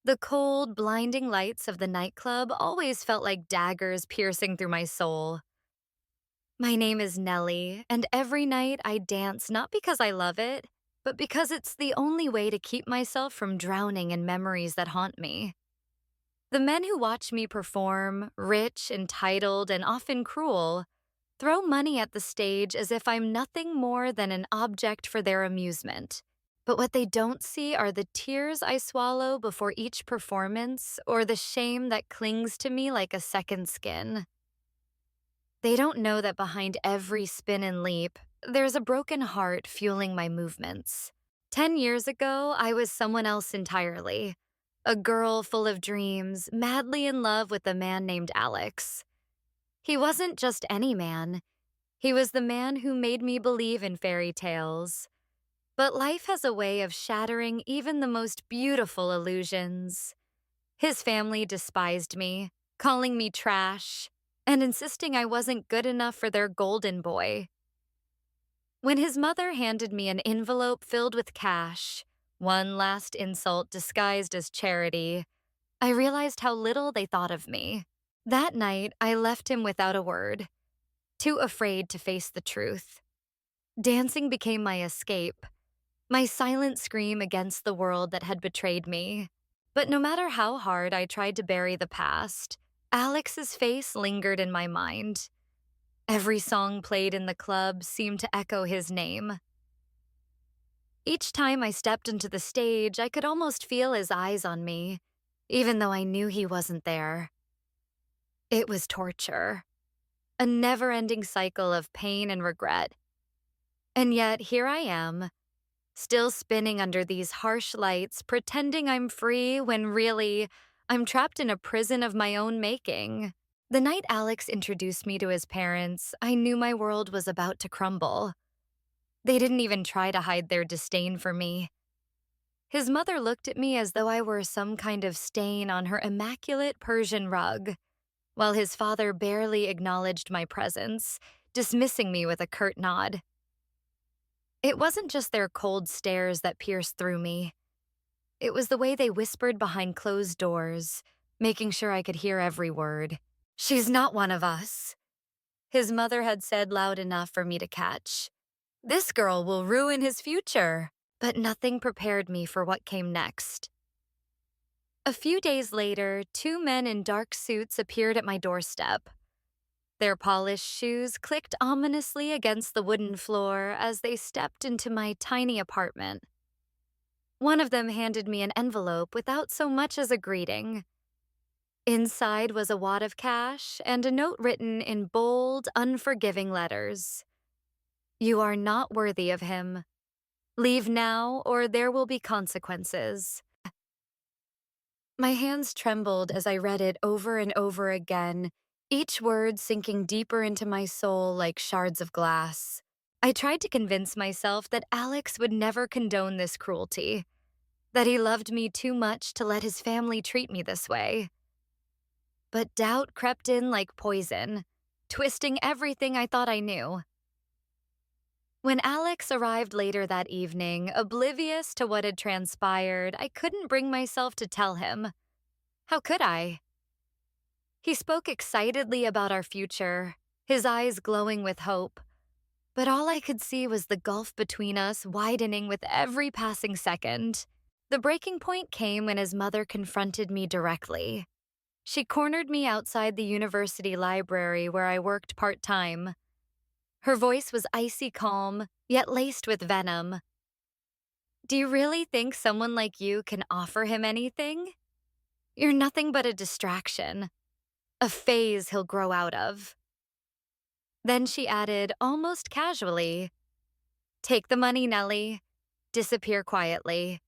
The cold, blinding lights of the nightclub always felt like daggers piercing through my soul. My name is Nelly, and every night I dance not because I love it, but because it's the only way to keep myself from drowning in memories that haunt me. The men who watch me perform, rich, entitled, and often cruel, throw money at the stage as if I'm nothing more than an object for their amusement. But what they don't see are the tears I swallow before each performance or the shame that clings to me like a second skin. They don't know that behind every spin and leap, there's a broken heart fueling my movements. 10 years ago, I was someone else entirely. A girl full of dreams, madly in love with a man named Alex. He wasn't just any man. He was the man who made me believe in fairy tales. But life has a way of shattering even the most beautiful illusions. His family despised me, calling me trash, and insisting I wasn't good enough for their golden boy. When his mother handed me an envelope filled with cash, one last insult disguised as charity, I realized how little they thought of me. That night, I left him without a word, too afraid to face the truth. Dancing became my escape, my silent scream against the world that had betrayed me. But no matter how hard I tried to bury the past, Alex's face lingered in my mind. Every song played in the club seemed to echo his name. Each time I stepped into the stage, I could almost feel his eyes on me, even though I knew he wasn't there. It was torture, a never-ending cycle of pain and regret. And yet, here I am, still spinning under these harsh lights, pretending I'm free when really, I'm trapped in a prison of my own making. The night Alex introduced me to his parents, I knew my world was about to crumble. They didn't even try to hide their disdain for me. His mother looked at me as though I were some kind of stain on her immaculate Persian rug, while his father barely acknowledged my presence, dismissing me with a curt nod. It wasn't just their cold stares that pierced through me. It was the way they whispered behind closed doors, making sure I could hear every word. "She's not one of us," his mother had said loud enough for me to catch. "This girl will ruin his future." But nothing prepared me for what came next. A few days later, two men in dark suits appeared at my doorstep. Their polished shoes clicked ominously against the wooden floor as they stepped into my tiny apartment. One of them handed me an envelope without so much as a greeting. Inside was a wad of cash and a note written in bold, unforgiving letters. "You are not worthy of him. Leave now, or there will be consequences." My hands trembled as I read it over and over again, each word sinking deeper into my soul like shards of glass. I tried to convince myself that Alex would never condone this cruelty, that he loved me too much to let his family treat me this way. But doubt crept in like poison, twisting everything I thought I knew. When Alex arrived later that evening, oblivious to what had transpired, I couldn't bring myself to tell him. How could I? He spoke excitedly about our future, his eyes glowing with hope. But all I could see was the gulf between us widening with every passing second. The breaking point came when his mother confronted me directly. She cornered me outside the university library where I worked part-time. Her voice was icy calm, yet laced with venom. "Do you really think someone like you can offer him anything? You're nothing but a distraction, a phase he'll grow out of." Then she added, almost casually, "Take the money, Nelly. Disappear quietly.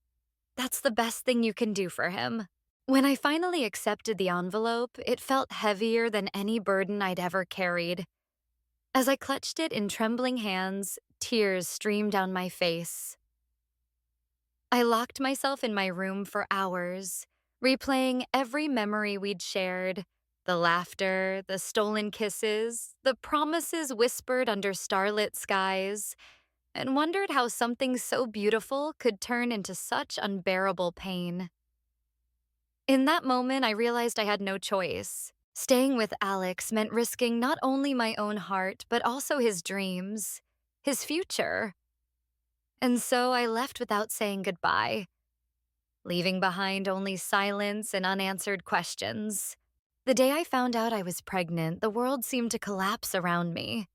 That's the best thing you can do for him." When I finally accepted the envelope, it felt heavier than any burden I'd ever carried. As I clutched it in trembling hands, tears streamed down my face. I locked myself in my room for hours, replaying every memory we'd shared, the laughter, the stolen kisses, the promises whispered under starlit skies, and wondered how something so beautiful could turn into such unbearable pain. In that moment, I realized I had no choice. Staying with Alex meant risking not only my own heart, but also his dreams, his future. And so I left without saying goodbye, leaving behind only silence and unanswered questions. The day I found out I was pregnant, the world seemed to collapse around me.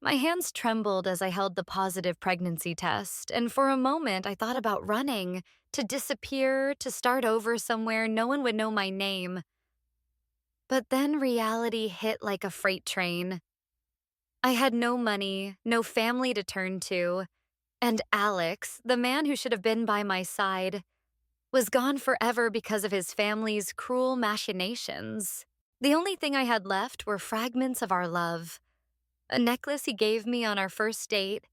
My hands trembled as I held the positive pregnancy test, and for a moment I thought about running, to disappear, to start over somewhere no one would know my name. But then reality hit like a freight train. I had no money, no family to turn to, and Alex, the man who should have been by my side, was gone forever because of his family's cruel machinations. The only thing I had left were fragments of our love. A necklace he gave me on our first date,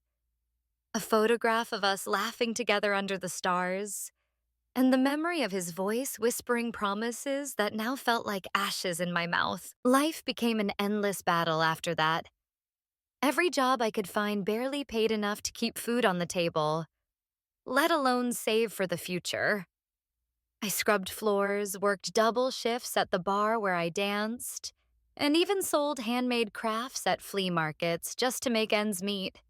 a photograph of us laughing together under the stars, and the memory of his voice whispering promises that now felt like ashes in my mouth. Life became an endless battle after that. Every job I could find barely paid enough to keep food on the table, let alone save for the future. I scrubbed floors, worked double shifts at the bar where I danced, and even sold handmade crafts at flea markets just to make ends meet.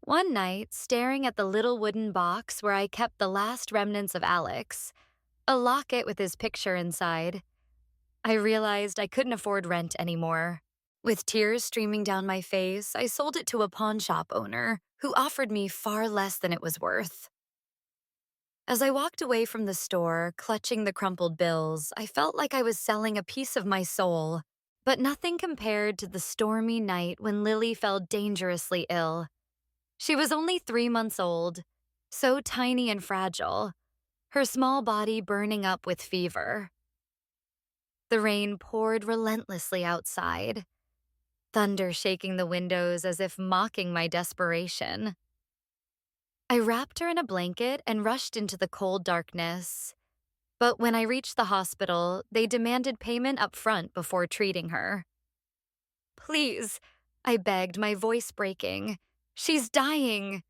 One night, staring at the little wooden box where I kept the last remnants of Alex, a locket with his picture inside, I realized I couldn't afford rent anymore. With tears streaming down my face, I sold it to a pawn shop owner who offered me far less than it was worth. As I walked away from the store, clutching the crumpled bills, I felt like I was selling a piece of my soul. But nothing compared to the stormy night when Lily fell dangerously ill. She was only 3 months old, so tiny and fragile, her small body burning up with fever. The rain poured relentlessly outside, thunder shaking the windows as if mocking my desperation. I wrapped her in a blanket and rushed into the cold darkness. But when I reached the hospital, they demanded payment up front before treating her. "Please," I begged, my voice breaking. "She's dying."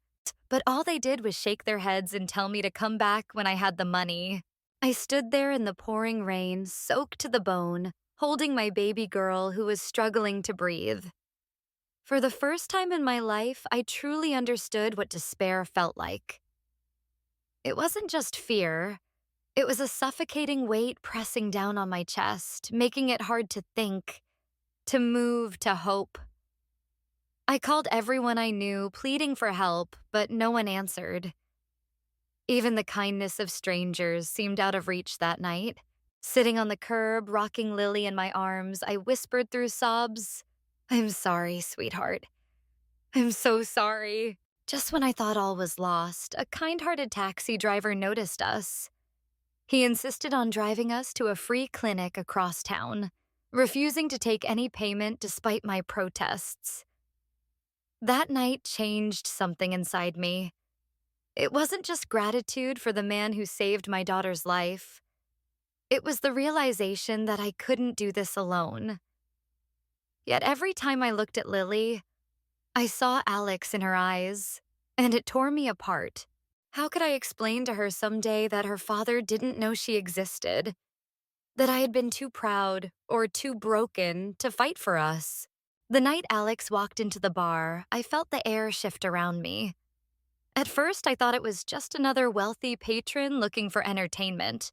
But all they did was shake their heads and tell me to come back when I had the money. I stood there in the pouring rain, soaked to the bone, holding my baby girl who was struggling to breathe. For the first time in my life, I truly understood what despair felt like. It wasn't just fear. It was a suffocating weight pressing down on my chest, making it hard to think, to move, to hope. I called everyone I knew, pleading for help, but no one answered. Even the kindness of strangers seemed out of reach that night. Sitting on the curb, rocking Lily in my arms, I whispered through sobs, "I'm sorry, sweetheart. I'm so sorry." Just when I thought all was lost, a kind-hearted taxi driver noticed us. He insisted on driving us to a free clinic across town, refusing to take any payment despite my protests. That night changed something inside me. It wasn't just gratitude for the man who saved my daughter's life. It was the realization that I couldn't do this alone. Yet every time I looked at Lily, I saw Alex in her eyes, and it tore me apart. How could I explain to her someday that her father didn't know she existed? That I had been too proud or too broken to fight for us? The night Alex walked into the bar, I felt the air shift around me. At first, I thought it was just another wealthy patron looking for entertainment.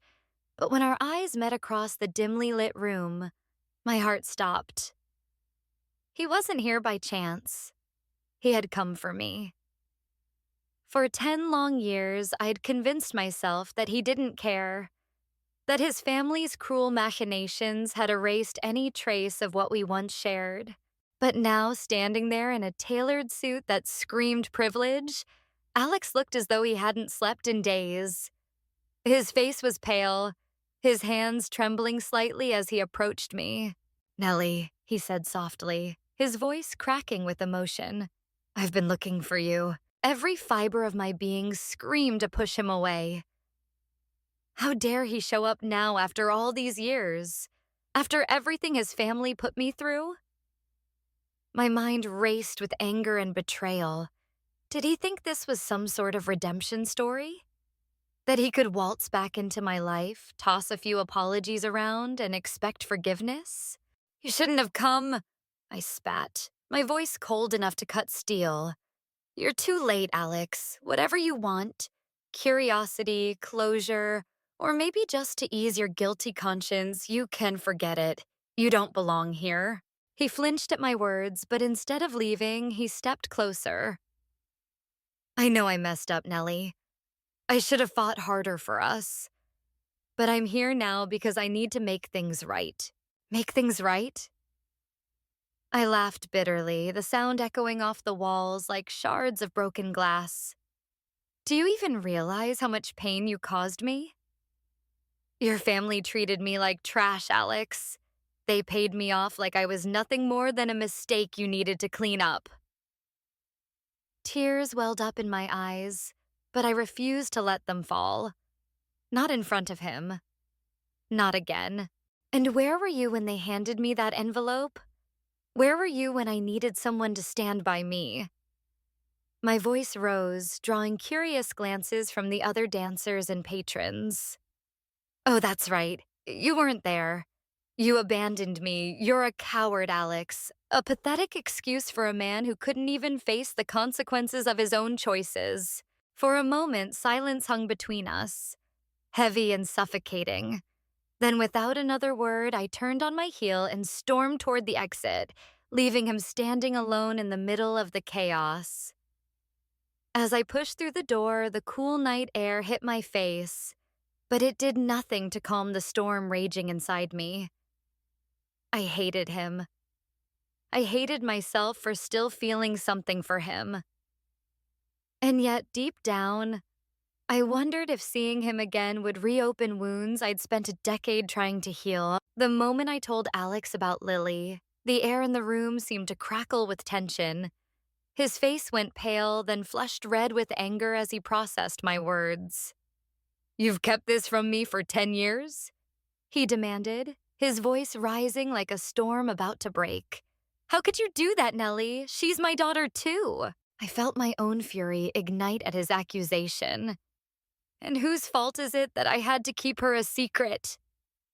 But when our eyes met across the dimly lit room, my heart stopped. He wasn't here by chance. He had come for me. For 10 long years, I had convinced myself that he didn't care, that his family's cruel machinations had erased any trace of what we once shared. But now, standing there in a tailored suit that screamed privilege, Alex looked as though he hadn't slept in days. His face was pale, his hands trembling slightly as he approached me. "Nelly," he said softly, his voice cracking with emotion. "I've been looking for you." Every fiber of my being screamed to push him away. How dare he show up now after all these years? After everything his family put me through? My mind raced with anger and betrayal. Did he think this was some sort of redemption story? That he could waltz back into my life, toss a few apologies around, and expect forgiveness? You shouldn't have come, I spat, my voice cold enough to cut steel. You're too late, Alex. Whatever you want. Curiosity, closure, or maybe just to ease your guilty conscience, you can forget it. You don't belong here. He flinched at my words, but instead of leaving, he stepped closer. I know I messed up, Nelly. I should have fought harder for us. But I'm here now because I need to make things right. Make things right? I laughed bitterly, the sound echoing off the walls like shards of broken glass. Do you even realize how much pain you caused me? Your family treated me like trash, Alex. They paid me off like I was nothing more than a mistake you needed to clean up. Tears welled up in my eyes, but I refused to let them fall. Not in front of him. Not again. And where were you when they handed me that envelope? Where were you when I needed someone to stand by me? My voice rose, drawing curious glances from the other dancers and patrons. Oh, that's right. You weren't there. You abandoned me. You're a coward, Alex. A pathetic excuse for a man who couldn't even face the consequences of his own choices. For a moment, silence hung between us, heavy and suffocating. Then, without another word, I turned on my heel and stormed toward the exit, leaving him standing alone in the middle of the chaos. As I pushed through the door, the cool night air hit my face, but it did nothing to calm the storm raging inside me. I hated him. I hated myself for still feeling something for him. And yet, deep down, I wondered if seeing him again would reopen wounds I'd spent a decade trying to heal. The moment I told Alex about Lily, the air in the room seemed to crackle with tension. His face went pale, then flushed red with anger as he processed my words. You've kept this from me for 10 years? He demanded, his voice rising like a storm about to break. How could you do that, Nelly? She's my daughter, too. I felt my own fury ignite at his accusation. And whose fault is it that I had to keep her a secret?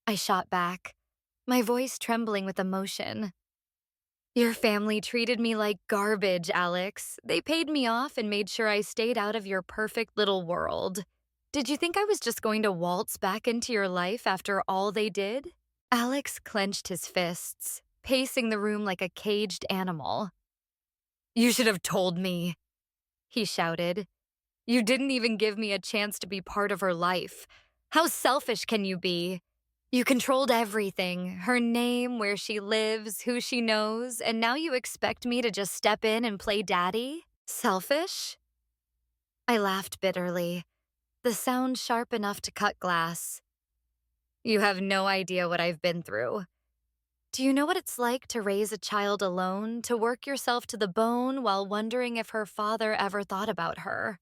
I shot back, my voice trembling with emotion. Your family treated me like garbage, Alex. They paid me off and made sure I stayed out of your perfect little world. Did you think I was just going to waltz back into your life after all they did? Alex clenched his fists, pacing the room like a caged animal. You should have told me, he shouted. You didn't even give me a chance to be part of her life. How selfish can you be? You controlled everything, her name, where she lives, who she knows, and now you expect me to just step in and play daddy? Selfish? I laughed bitterly, the sound sharp enough to cut glass. You have no idea what I've been through. Do you know what it's like to raise a child alone, to work yourself to the bone while wondering if her father ever thought about her?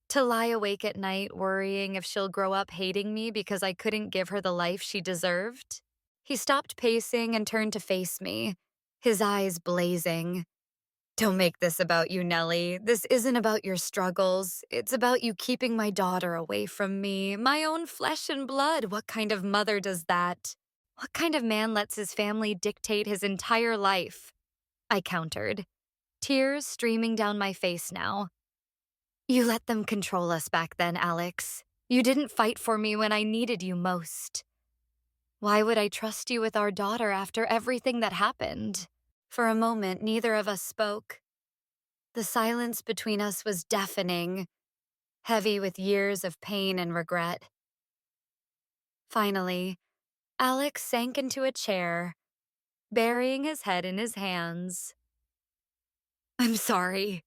To lie awake at night worrying if she'll grow up hating me because I couldn't give her the life she deserved? He stopped pacing and turned to face me, his eyes blazing. Don't make this about you, Nelly. This isn't about your struggles. It's about you keeping my daughter away from me, my own flesh and blood. What kind of mother does that? What kind of man lets his family dictate his entire life? I countered, tears streaming down my face now. You let them control us back then, Alex. You didn't fight for me when I needed you most. Why would I trust you with our daughter after everything that happened? For a moment, neither of us spoke. The silence between us was deafening, heavy with years of pain and regret. Finally, Alex sank into a chair, burying his head in his hands. I'm sorry,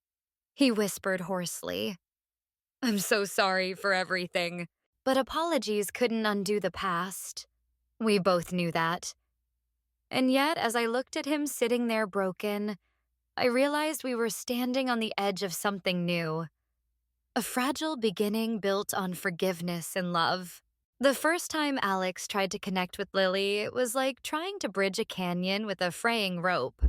he whispered hoarsely. I'm so sorry for everything. But apologies couldn't undo the past. We both knew that. And yet, as I looked at him sitting there broken, I realized we were standing on the edge of something new. A fragile beginning built on forgiveness and love. The first time Alex tried to connect with Lily, it was like trying to bridge a canyon with a fraying rope.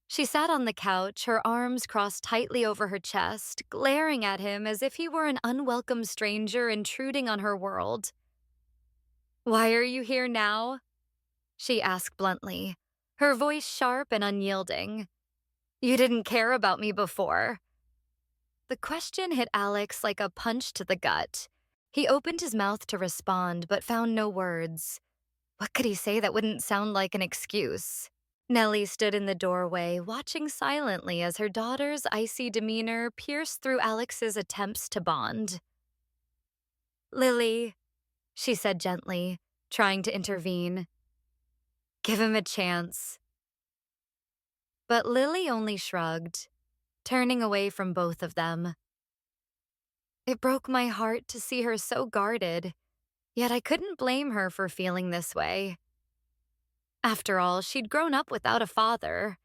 She sat on the couch, her arms crossed tightly over her chest, glaring at him as if he were an unwelcome stranger intruding on her world. "Why are you here now?" she asked bluntly, her voice sharp and unyielding. "You didn't care about me before." The question hit Alex like a punch to the gut. He opened his mouth to respond, but found no words. What could he say that wouldn't sound like an excuse? Nelly stood in the doorway, watching silently as her daughter's icy demeanor pierced through Alex's attempts to bond. "Lily," she said gently, trying to intervene. "Give him a chance." But Lily only shrugged, turning away from both of them. It broke my heart to see her so guarded, yet I couldn't blame her for feeling this way. After all, she'd grown up without a father,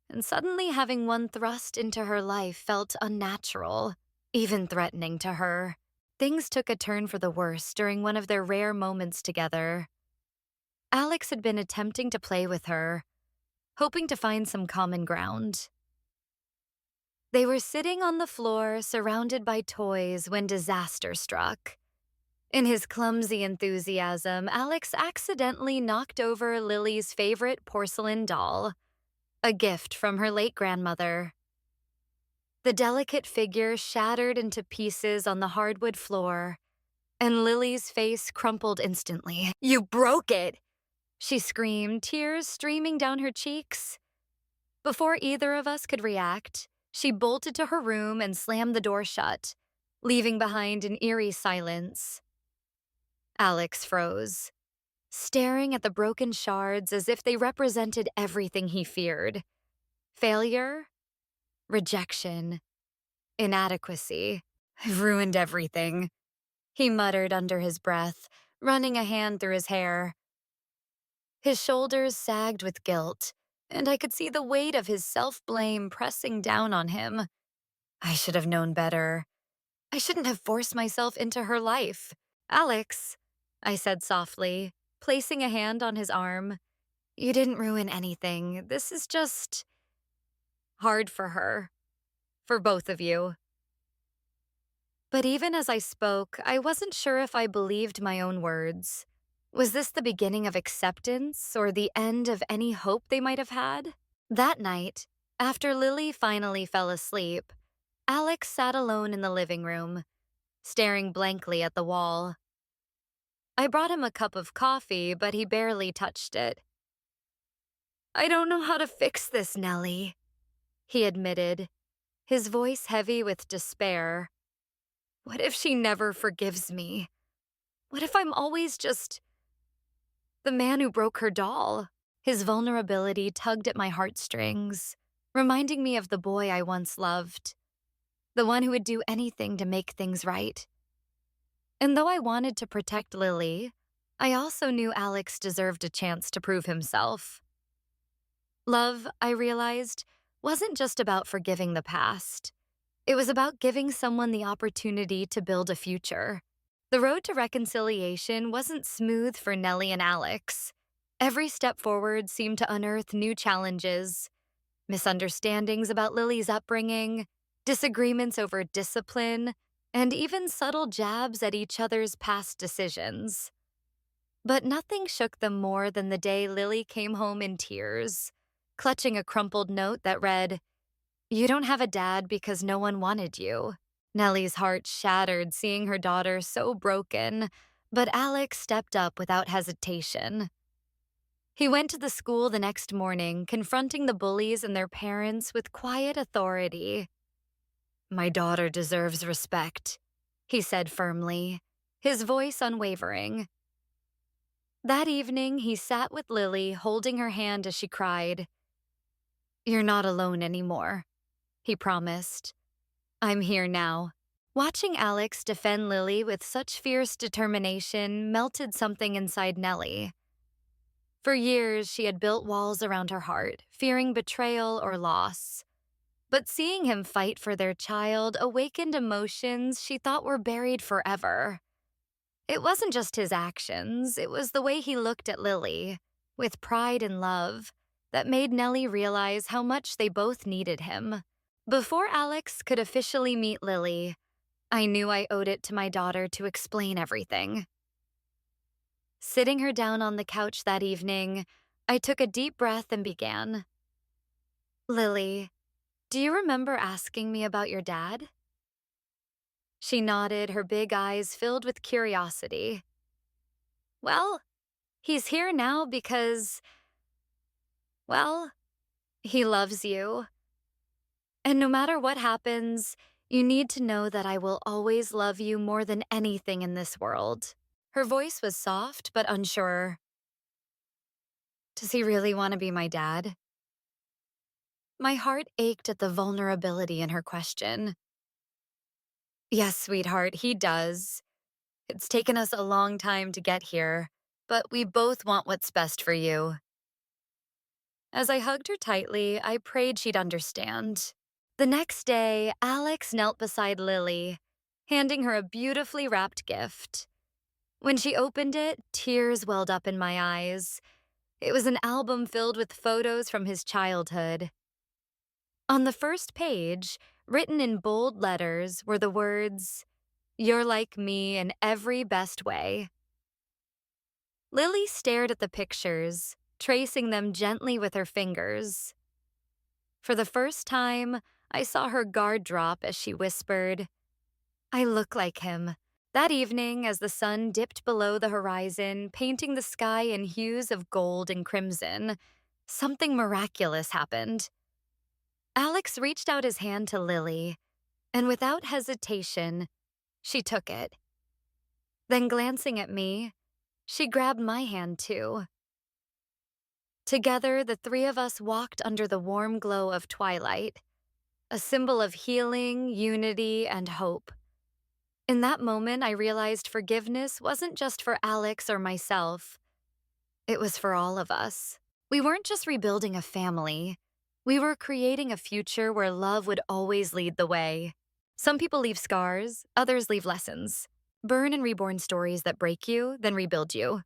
and suddenly having one thrust into her life felt unnatural, even threatening to her. Things took a turn for the worse during one of their rare moments together. Alex had been attempting to play with her, hoping to find some common ground. They were sitting on the floor, surrounded by toys, when disaster struck. In his clumsy enthusiasm, Alex accidentally knocked over Lily's favorite porcelain doll, a gift from her late grandmother. The delicate figure shattered into pieces on the hardwood floor, and Lily's face crumpled instantly. "You broke it!" she screamed, tears streaming down her cheeks. Before either of us could react, she bolted to her room and slammed the door shut, leaving behind an eerie silence. Alex froze, staring at the broken shards as if they represented everything he feared. Failure, rejection, inadequacy. "I've ruined everything," he muttered under his breath, running a hand through his hair. His shoulders sagged with guilt, and I could see the weight of his self-blame pressing down on him. I should have known better. I shouldn't have forced myself into her life. "Alex," I said softly, placing a hand on his arm. "You didn't ruin anything. This is just hard for her. For both of you." But even as I spoke, I wasn't sure if I believed my own words. Was this the beginning of acceptance or the end of any hope they might have had? That night, after Lily finally fell asleep, Alex sat alone in the living room, staring blankly at the wall. I brought him a cup of coffee, but he barely touched it. "I don't know how to fix this, Nelly," he admitted, his voice heavy with despair. "What if she never forgives me? What if I'm always just the man who broke her doll?" His vulnerability tugged at my heartstrings, reminding me of the boy I once loved, the one who would do anything to make things right. And though I wanted to protect Lily, I also knew Alex deserved a chance to prove himself. Love, I realized, wasn't just about forgiving the past. It was about giving someone the opportunity to build a future. The road to reconciliation wasn't smooth for Nelly and Alex. Every step forward seemed to unearth new challenges: misunderstandings about Lily's upbringing, disagreements over discipline, and even subtle jabs at each other's past decisions. But nothing shook them more than the day Lily came home in tears, clutching a crumpled note that read, "You don't have a dad because no one wanted you." Nelly's heart shattered seeing her daughter so broken, but Alex stepped up without hesitation. He went to the school the next morning, confronting the bullies and their parents with quiet authority. "My daughter deserves respect," he said firmly, his voice unwavering. That evening, he sat with Lily, holding her hand as she cried. "You're not alone anymore," he promised. "I'm here now." Watching Alex defend Lily with such fierce determination melted something inside Nelly. For years, she had built walls around her heart, fearing betrayal or loss. But seeing him fight for their child awakened emotions she thought were buried forever. It wasn't just his actions, it was the way he looked at Lily, with pride and love, that made Nelly realize how much they both needed him. Before Alex could officially meet Lily, I knew I owed it to my daughter to explain everything. Sitting her down on the couch that evening, I took a deep breath and began. Lily, do you remember asking me about your dad? She nodded, her big eyes filled with curiosity. Well, he's here now because, well, he loves you. And no matter what happens, you need to know that I will always love you more than anything in this world. Her voice was soft but unsure. Does he really want to be my dad? My heart ached at the vulnerability in her question. Yes, sweetheart, he does. It's taken us a long time to get here, but we both want what's best for you. As I hugged her tightly, I prayed she'd understand. The next day, Alex knelt beside Lily, handing her a beautifully wrapped gift. When she opened it, tears welled up in my eyes. It was an album filled with photos from his childhood. On the first page, written in bold letters, were the words, "You're like me in every best way." Lily stared at the pictures, tracing them gently with her fingers. For the first time, I saw her guard drop as she whispered, "I look like him." That evening, as the sun dipped below the horizon, painting the sky in hues of gold and crimson, something miraculous happened. Alex reached out his hand to Lily, and without hesitation, she took it. Then glancing at me, she grabbed my hand too. Together, the three of us walked under the warm glow of twilight, a symbol of healing, unity, and hope. In that moment, I realized forgiveness wasn't just for Alex or myself. It was for all of us. We weren't just rebuilding a family. We were creating a future where love would always lead the way. Some people leave scars, others leave lessons. Burn and reborn stories that break you, then rebuild you.